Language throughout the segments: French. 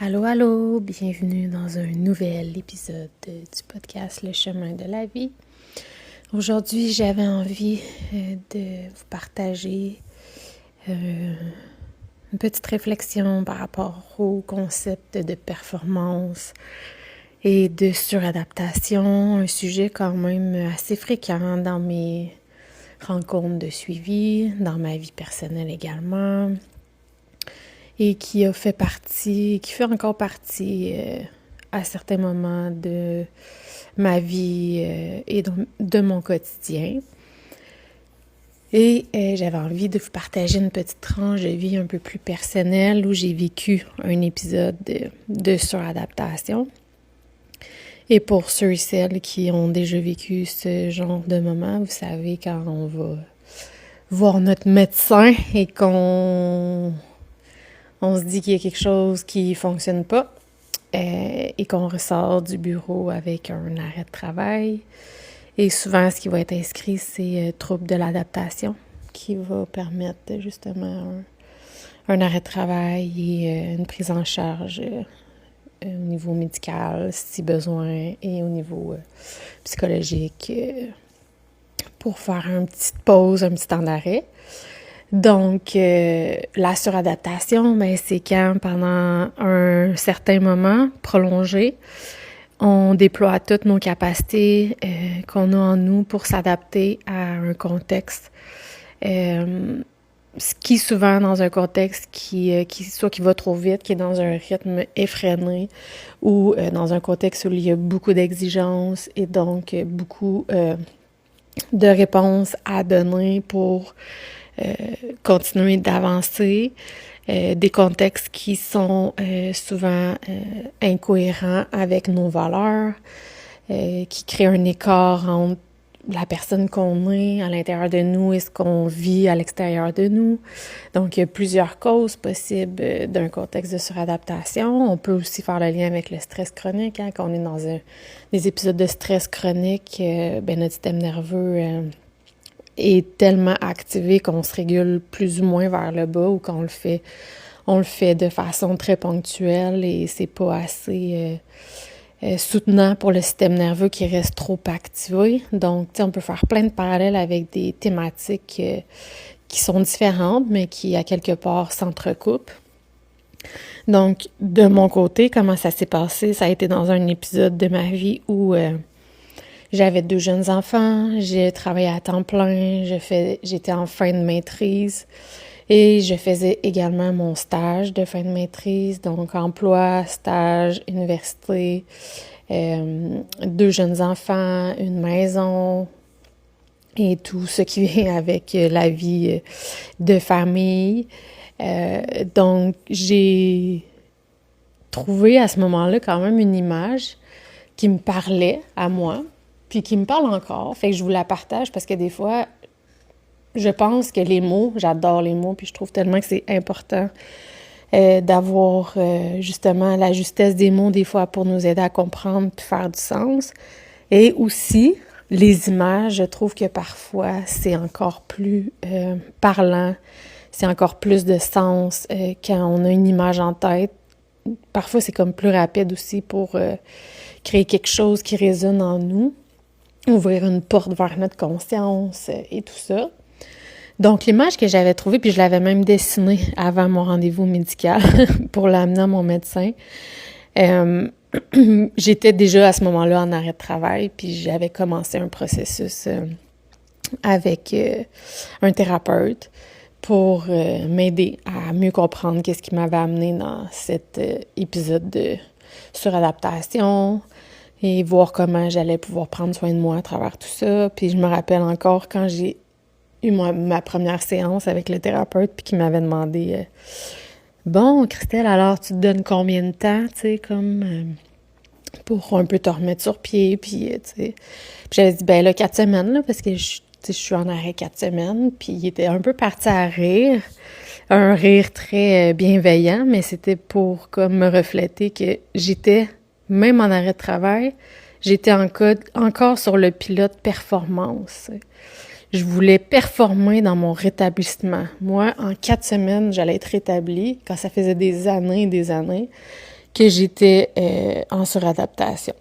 Allô, allô, bienvenue dans un nouvel épisode du podcast Le chemin de la vie. Aujourd'hui, j'avais envie de vous partager une petite réflexion par rapport au concept de performance et de suradaptation, un sujet quand même assez fréquent dans mes rencontres de suivi, dans ma vie personnelle également. Et qui fait encore partie à certains moments de ma vie et de mon quotidien. Et j'avais envie de vous partager une petite tranche de vie un peu plus personnelle où j'ai vécu un épisode de suradaptation. Et pour ceux et celles qui ont déjà vécu ce genre de moment, vous savez, quand on va voir notre médecin et qu'on se dit qu'il y a quelque chose qui fonctionne pas et qu'on ressort du bureau avec un arrêt de travail. Et souvent, ce qui va être inscrit, c'est trouble de l'adaptation qui va permettre justement un arrêt de travail et une prise en charge au niveau médical si besoin et au niveau psychologique pour faire une petite pause, un petit temps d'arrêt. Donc, la suradaptation, c'est quand pendant un certain moment prolongé, on déploie toutes nos capacités qu'on a en nous pour s'adapter à un contexte qui souvent dans un contexte qui va trop vite, qui est dans un rythme effréné ou dans un contexte où il y a beaucoup d'exigences et donc beaucoup de réponses à donner pour continuer d'avancer, des contextes qui sont souvent incohérents avec nos valeurs, qui créent un écart entre la personne qu'on est à l'intérieur de nous et ce qu'on vit à l'extérieur de nous. Donc, il y a plusieurs causes possibles d'un contexte de suradaptation. On peut aussi faire le lien avec le stress chronique. Quand on est dans des épisodes de stress chronique, notre système nerveux est tellement activé qu'on se régule plus ou moins vers le bas ou qu'on on le fait de façon très ponctuelle et c'est pas assez soutenant pour le système nerveux qui reste trop activé. Donc, on peut faire plein de parallèles avec des thématiques qui sont différentes, mais qui, à quelque part, s'entrecoupent. Donc, de mon côté, comment ça s'est passé? Ça a été dans un épisode de ma vie où j'avais 2 jeunes enfants, j'ai travaillé à temps plein, j'étais en fin de maîtrise et je faisais également mon stage de fin de maîtrise, donc emploi, stage, université, 2 jeunes enfants, une maison et tout ce qui vient avec la vie de famille. Donc, j'ai trouvé à ce moment-là quand même une image qui me parlait à moi, puis qui me parle encore. Fait que je vous la partage parce que des fois, je pense que les mots, j'adore les mots, puis je trouve tellement que c'est important d'avoir justement la justesse des mots des fois pour nous aider à comprendre puis faire du sens. Et aussi, les images, je trouve que parfois, c'est encore plus parlant, c'est encore plus de sens quand on a une image en tête. Parfois, c'est comme plus rapide aussi pour créer quelque chose qui résonne en nous, ouvrir une porte vers notre conscience et tout ça. Donc, l'image que j'avais trouvée, puis je l'avais même dessinée avant mon rendez-vous médical pour l'amener à mon médecin, j'étais déjà à ce moment-là en arrêt de travail, puis j'avais commencé un processus avec un thérapeute pour m'aider à mieux comprendre qu'est-ce qui m'avait amené dans cet épisode de suradaptation et voir comment j'allais pouvoir prendre soin de moi à travers tout ça. Puis je me rappelle encore quand j'ai eu ma première séance avec le thérapeute puis qui m'avait demandé bon, Christelle, alors tu te donnes combien de temps, tu sais, comme pour un peu te remettre sur pied, puis tu sais. Puis j'avais dit, 4 semaines, là, parce que je suis en arrêt 4 semaines, puis il était un peu parti à rire, un rire très bienveillant, mais c'était pour comme me refléter que j'étais, même en arrêt de travail, j'étais encore sur le pilote performance. Je voulais performer dans mon rétablissement. Moi, en 4 semaines, j'allais être rétablie, quand ça faisait des années et des années que j'étais en suradaptation.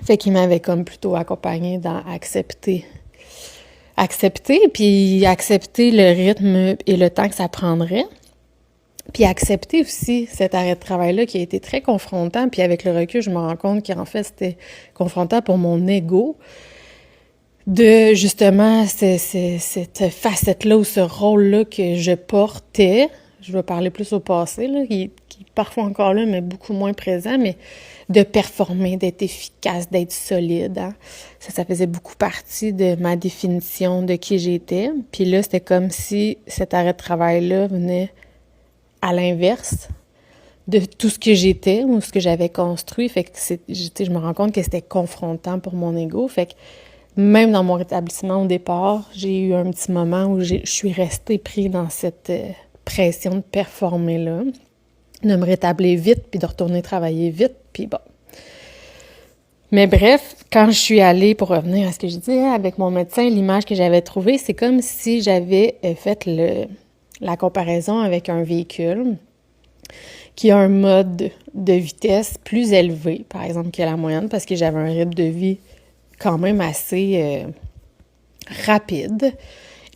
Fait qu'il m'avait comme plutôt accompagnée dans accepter, puis accepter le rythme et le temps que ça prendrait. Puis accepter aussi cet arrêt de travail-là qui a été très confrontant. Puis avec le recul, je me rends compte qu'en fait, c'était confrontant pour mon ego de justement cette facette-là ou ce rôle-là que je portais. Je vais parler plus au passé, là, qui est parfois encore là, mais beaucoup moins présent, mais de performer, d'être efficace, d'être solide. Hein. Ça faisait beaucoup partie de ma définition de qui j'étais. Puis là, c'était comme si cet arrêt de travail-là venait à l'inverse de tout ce que j'étais ou ce que j'avais construit. Fait que je me rends compte que c'était confrontant pour mon ego. Fait que même dans mon rétablissement au départ, j'ai eu un petit moment où je suis restée prise dans cette pression de performer-là, de me rétablir vite, puis de retourner travailler vite, puis bon. Mais bref, quand je suis allée, pour revenir à ce que je disais, avec mon médecin, l'image que j'avais trouvée, c'est comme si j'avais fait la comparaison avec un véhicule qui a un mode de vitesse plus élevé, par exemple, que la moyenne, parce que j'avais un rythme de vie quand même assez rapide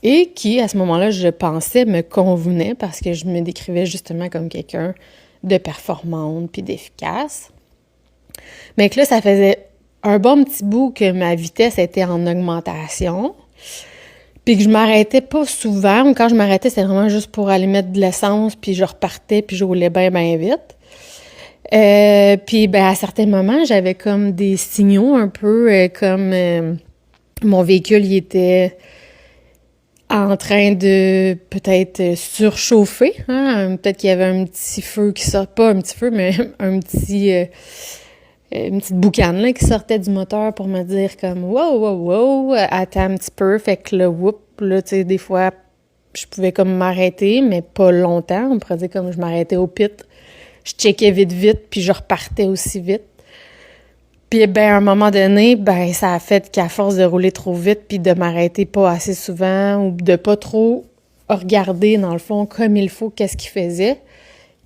et qui, à ce moment-là, je pensais me convenait parce que je me décrivais justement comme quelqu'un de performante puis d'efficace. Mais que là, ça faisait un bon petit bout que ma vitesse était en augmentation puis que je m'arrêtais pas souvent. Quand je m'arrêtais, c'était vraiment juste pour aller mettre de l'essence puis je repartais puis je roulais bien, bien vite. Puis ben à certains moments, j'avais comme des signaux un peu comme mon véhicule, il était en train de peut-être surchauffer. Hein? Peut-être qu'il y avait un petit feu qui sort, pas un petit feu, mais un petit une petite boucane là, qui sortait du moteur pour me dire comme wow, attends un petit peu. Fait que là, là, tu sais, des fois, je pouvais comme m'arrêter, mais pas longtemps. On pourrait dire comme je m'arrêtais au pit. Je checkais vite, puis je repartais aussi vite. Puis, ben, à un moment donné, ben, ça a fait qu'à force de rouler trop vite, puis de m'arrêter pas assez souvent, ou de pas trop regarder, dans le fond, comme il faut, qu'est-ce qu'il faisait,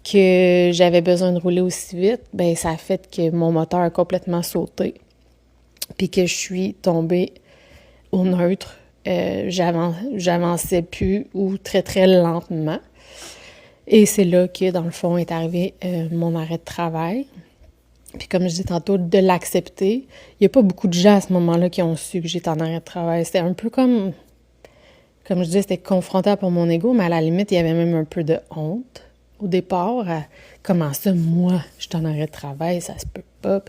que j'avais besoin de rouler aussi vite, ben, ça a fait que mon moteur a complètement sauté, puis que je suis tombée au neutre. J'avançais plus ou très, très lentement. Et c'est là que, dans le fond, est arrivé mon arrêt de travail. Puis comme je disais tantôt, de l'accepter. Il n'y a pas beaucoup de gens à ce moment-là qui ont su que j'étais en arrêt de travail. C'était un peu comme je disais, c'était confrontant pour mon ego, mais à la limite, il y avait même un peu de honte au départ. Comment ça, moi, je suis en arrêt de travail, ça se peut pas.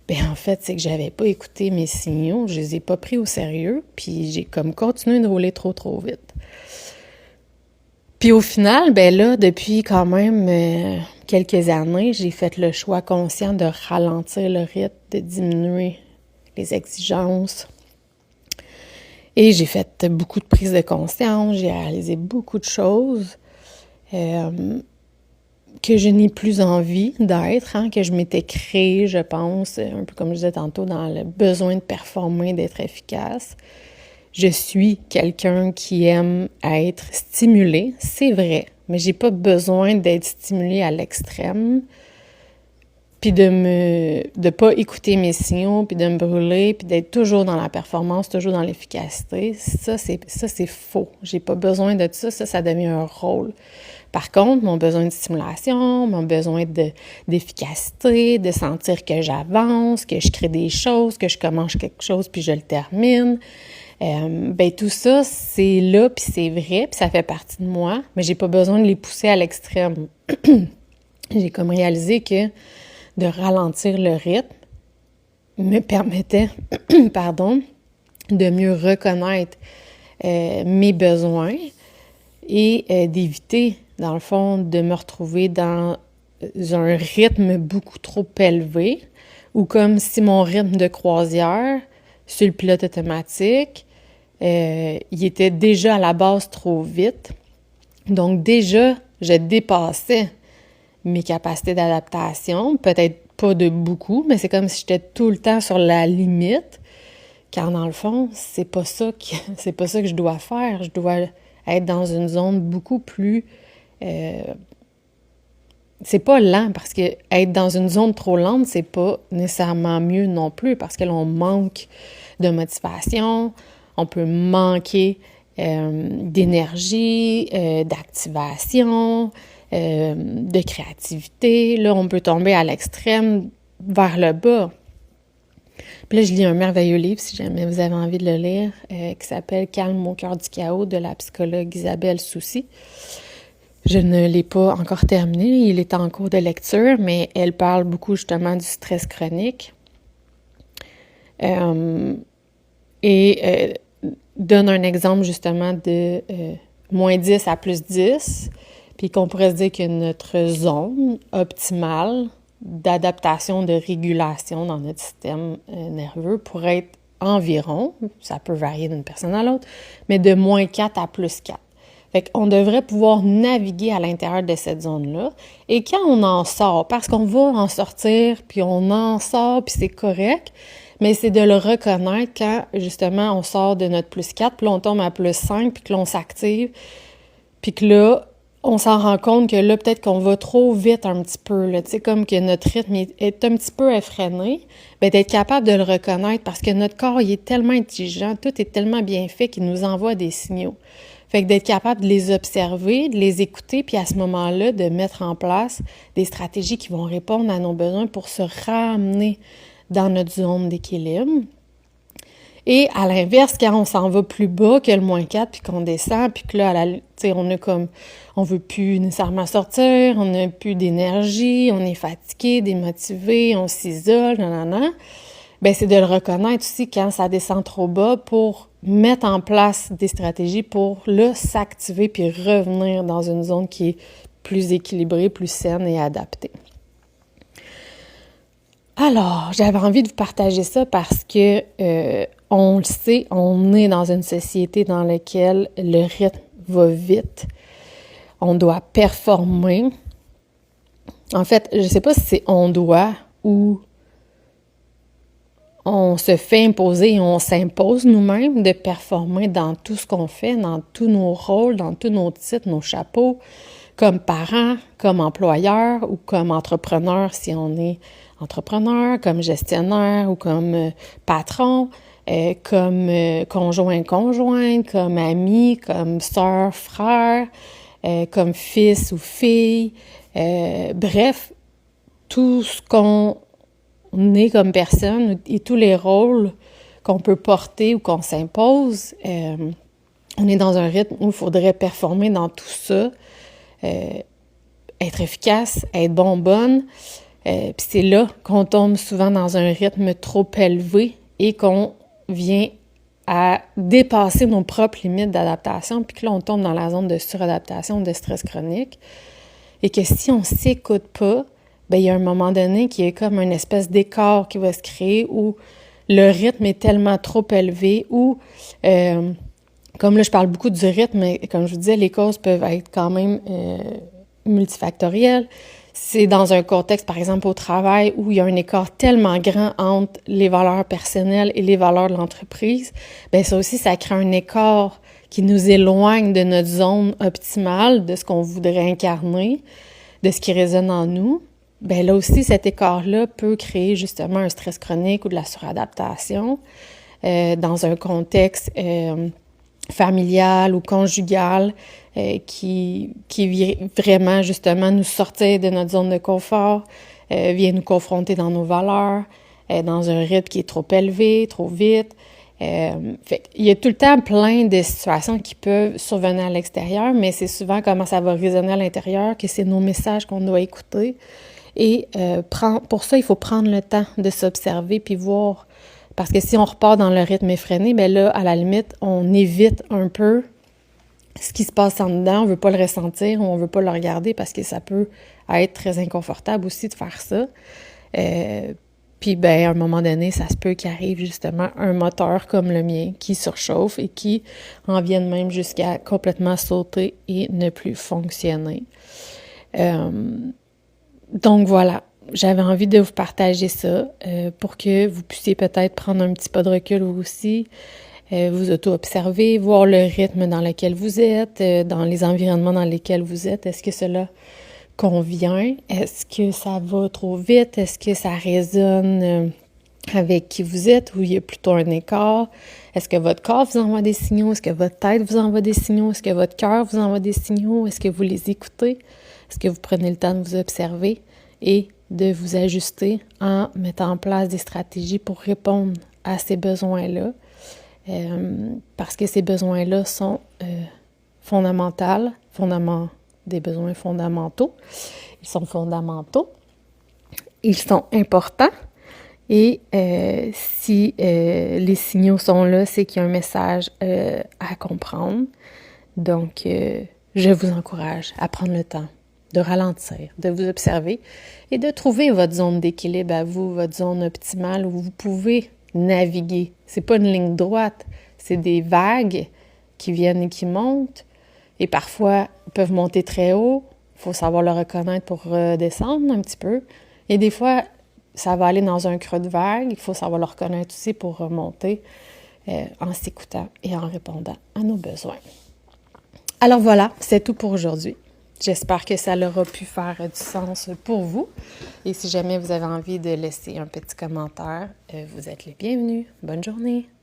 Ben en fait, c'est que j'avais pas écouté mes signaux, je les ai pas pris au sérieux, puis j'ai comme continué de rouler trop vite. Puis au final, ben là, depuis quand même quelques années, j'ai fait le choix conscient de ralentir le rythme, de diminuer les exigences. Et j'ai fait beaucoup de prises de conscience, j'ai réalisé beaucoup de choses que je n'ai plus envie d'être, hein, que je m'étais créée, je pense, un peu comme je disais tantôt, dans le besoin de performer, d'être efficace. Je suis quelqu'un qui aime être stimulé, c'est vrai, mais j'ai pas besoin d'être stimulée à l'extrême, puis de pas écouter mes signaux, puis de me brûler, puis d'être toujours dans la performance, toujours dans l'efficacité. Ça c'est faux. J'ai pas besoin de ça, ça devient un rôle. Par contre, mon besoin de stimulation, mon besoin d'efficacité, de sentir que j'avance, que je crée des choses, que je commence quelque chose puis je le termine, ben tout ça, c'est là, puis c'est vrai, puis ça fait partie de moi, mais j'ai pas besoin de les pousser à l'extrême. J'ai comme réalisé que de ralentir le rythme me permettait, de mieux reconnaître mes besoins et d'éviter, dans le fond, de me retrouver dans un rythme beaucoup trop élevé, ou comme si mon rythme de croisière sur le pilote automatique, il était déjà à la base trop vite. Donc déjà, je dépassais mes capacités d'adaptation, peut-être pas de beaucoup, mais c'est comme si j'étais tout le temps sur la limite, car dans le fond, c'est pas ça que je dois faire. Je dois être dans une zone beaucoup plus c'est pas lent, parce que être dans une zone trop lente, c'est pas nécessairement mieux non plus, parce que l'on manque de motivation, on peut manquer d'énergie, d'activation, de créativité. Là, on peut tomber à l'extrême vers le bas. Puis là, je lis un merveilleux livre, si jamais vous avez envie de le lire, qui s'appelle « Calme au cœur du chaos » de la psychologue Isabelle Soucy. Je ne l'ai pas encore terminé, il est en cours de lecture, mais elle parle beaucoup justement du stress chronique. Et donne un exemple justement de moins 10 à plus 10, puis qu'on pourrait se dire que notre zone optimale d'adaptation, de régulation dans notre système nerveux pourrait être environ, ça peut varier d'une personne à l'autre, mais de moins 4 à plus 4. Fait qu'on devrait pouvoir naviguer à l'intérieur de cette zone-là. Et quand on en sort, parce qu'on va en sortir, puis on en sort, puis c'est correct, mais c'est de le reconnaître quand, justement, on sort de notre plus 4, puis là, on tombe à plus 5, puis que là, on s'active, puis que là, on s'en rend compte que là, peut-être qu'on va trop vite un petit peu, là, tu sais, comme que notre rythme est un petit peu effréné, bien, d'être capable de le reconnaître parce que notre corps, il est tellement intelligent, tout est tellement bien fait qu'il nous envoie des signaux. Fait que d'être capable de les observer, de les écouter, puis à ce moment-là, de mettre en place des stratégies qui vont répondre à nos besoins pour se ramener dans notre zone d'équilibre. Et à l'inverse, quand on s'en va plus bas que le moins 4, puis qu'on descend, puis que là, on a comme, on veut plus nécessairement sortir, on n'a plus d'énergie, on est fatigué, démotivé, on s'isole, nanana. Ben c'est de le reconnaître aussi quand ça descend trop bas pour mettre en place des stratégies pour là s'activer puis revenir dans une zone qui est plus équilibrée, plus saine et adaptée. Alors, j'avais envie de vous partager ça parce que on le sait, on est dans une société dans laquelle le rythme va vite. On doit performer. En fait, je ne sais pas si c'est on doit ou on se fait imposer et on s'impose nous-mêmes de performer dans tout ce qu'on fait, dans tous nos rôles, dans tous nos titres, nos chapeaux, comme parents, comme employeurs ou comme entrepreneurs si on est entrepreneur, comme gestionnaire ou comme patron, comme conjointe, comme ami, comme sœur, frère, comme fils ou fille. Bref, tout ce qu'on est comme personne et tous les rôles qu'on peut porter ou qu'on s'impose, on est dans un rythme où il faudrait performer dans tout ça, être efficace, être bonne. Puis c'est là qu'on tombe souvent dans un rythme trop élevé et qu'on vient à dépasser nos propres limites d'adaptation, puis que là, on tombe dans la zone de suradaptation, de stress chronique. Et que si on ne s'écoute pas, bien, il y a un moment donné qui est comme une espèce d'écart qui va se créer où le rythme est tellement trop élevé, où, comme là, je parle beaucoup du rythme, mais comme je vous disais, les causes peuvent être quand même multifactorielles. C'est dans un contexte, par exemple, au travail, où il y a un écart tellement grand entre les valeurs personnelles et les valeurs de l'entreprise, bien, ça aussi, ça crée un écart qui nous éloigne de notre zone optimale, de ce qu'on voudrait incarner, de ce qui résonne en nous. Bien, là aussi, cet écart-là peut créer justement un stress chronique ou de la suradaptation dans un contexte familial ou conjugal qui vient vraiment justement nous sortir de notre zone de confort, vient nous confronter dans nos valeurs, dans un rythme qui est trop élevé, trop vite. Fait il y a tout le temps plein de situations qui peuvent survenir à l'extérieur, mais c'est souvent comment ça va résonner à l'intérieur, que c'est nos messages qu'on doit écouter. Et pour ça, il faut prendre le temps de s'observer puis voir. Parce que si on repart dans le rythme effréné, bien là, à la limite, on évite un peu ce qui se passe en dedans. On ne veut pas le ressentir ou on ne veut pas le regarder parce que ça peut être très inconfortable aussi de faire ça. Puis, bien, à un moment donné, ça se peut qu'il arrive justement un moteur comme le mien qui surchauffe et qui en vienne même jusqu'à complètement sauter et ne plus fonctionner. Donc voilà, j'avais envie de vous partager ça pour que vous puissiez peut-être prendre un petit pas de recul vous aussi, vous auto-observer, voir le rythme dans lequel vous êtes, dans les environnements dans lesquels vous êtes. Est-ce que cela convient? Est-ce que ça va trop vite? Est-ce que ça résonne avec qui vous êtes ou il y a plutôt un écart? Est-ce que votre corps vous envoie des signaux? Est-ce que votre tête vous envoie des signaux? Est-ce que votre cœur vous envoie des signaux? Est-ce que vous les écoutez? Est-ce que vous prenez le temps de vous observer et de vous ajuster en mettant en place des stratégies pour répondre à ces besoins-là? Parce que ces besoins-là sont des besoins fondamentaux. Ils sont fondamentaux. Ils sont importants. Et si les signaux sont là, c'est qu'il y a un message à comprendre. Donc, je vous encourage à prendre le temps de ralentir, de vous observer et de trouver votre zone d'équilibre à vous, votre zone optimale où vous pouvez naviguer. C'est pas une ligne droite, c'est des vagues qui viennent et qui montent. Et parfois, ils peuvent monter très haut. Il faut savoir le reconnaître pour redescendre un petit peu. Et des fois, ça va aller dans un creux de vague. Il faut savoir le reconnaître aussi pour remonter en s'écoutant et en répondant à nos besoins. Alors voilà, c'est tout pour aujourd'hui. J'espère que ça aura pu faire du sens pour vous. Et si jamais vous avez envie de laisser un petit commentaire, vous êtes les bienvenus. Bonne journée!